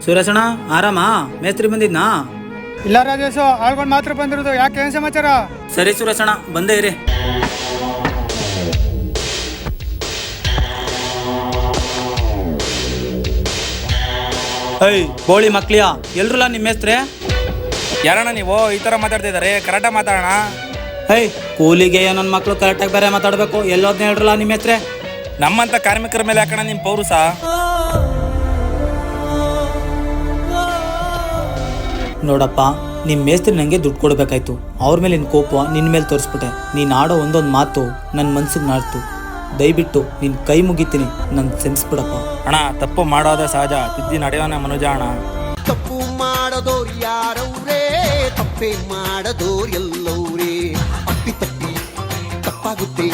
ಸುರೇಶಣ್ಣ ಆರಾಮಾ? ಮೇಸ್ತ್ರಿ ಬಂದಿದ್ನಾ? ಇಲ್ಲ ರಾಜೇಶು, ಆಳ್ಗೊಂಡು ಮಾತ್ರ ಬಂದಿರೋದು. ಯಾಕೆ, ಏನ್ ಸಮಾಚಾರ? ಸರಿ ಸುರೇಶಣ್ಣ, ಬಂದೇ ಇರಿ. ಐ ಬೋಳಿ ಮಕ್ಳಿಯ, ಎಲ್ರಲ್ಲ ನಿಮ್ಮ ಮೇಸ್ತ್ರಿ? ಯಾರಣ್ಣ ನೀವು ಈ ತರ ಮಾತಾಡ್ತಿದ್ದಾರೆ? ಕರೆಕ್ಟಾಗಿ ಮಾತಾಡೋಣ. ಐ ಕೂಲಿಗೆ ನನ್ನ ಮಕ್ಳು ಕರೆಕ್ಟಾಗಿ ಬೇರೆ ಮಾತಾಡ್ಬೇಕು. ಎಲ್ಲೋದ್ನ ಹೇಳ್ರಲ್ಲ ನಿಮ್ಮ ಮೇಸ್ತ್ರಿ? ನಮ್ಮಂತ ಕಾರ್ಮಿಕರ ಮೇಲೆ ಹಾಕೋಣ ನಿಮ್ ಪೌರುಸ? ನೋಡಪ್ಪ, ನಿಮ್ಮ ಮೇಸ್ತ್ರಿ ನನಗೆ ದುಡ್ಡು ಕೊಡಬೇಕಾಯ್ತು. ಅವ್ರ ಮೇಲೆ ನಿನ್ನ ಕೋಪ ನಿನ್ನ ಮೇಲೆ ತೋರಿಸ್ಬಿಟ್ಟೆ. ನೀನು ಆಡೋ ಒಂದೊಂದು ಮಾತು ನನ್ನ ಮನ್ಸಿಗೆ ನಾಡ್ತು. ದಯವಿಟ್ಟು ನಿನ್ನ ಕೈ ಮುಗಿತೀನಿ, ನನ್ನ ಸೆನ್ಸ್ಬಿಡಪ್ಪ. ಅಣ್ಣ, ತಪ್ಪು ಮಾಡೋದ ಸಹಜ, ತಿದ್ದಿ ನಡೆಯೋಣ ಮನುಜ ಅಣ್ಣ. ತಪ್ಪು ಮಾಡದೋರು ಯಾರವ್ರೇ? ತಪ್ಪೇ ಮಾಡದೋರು ಎಲ್ಲವ್ರೇ? ಅಪ್ಪಿ ತಪ್ಪಿ ತಪ್ಪಾಗುತ್ತೆ.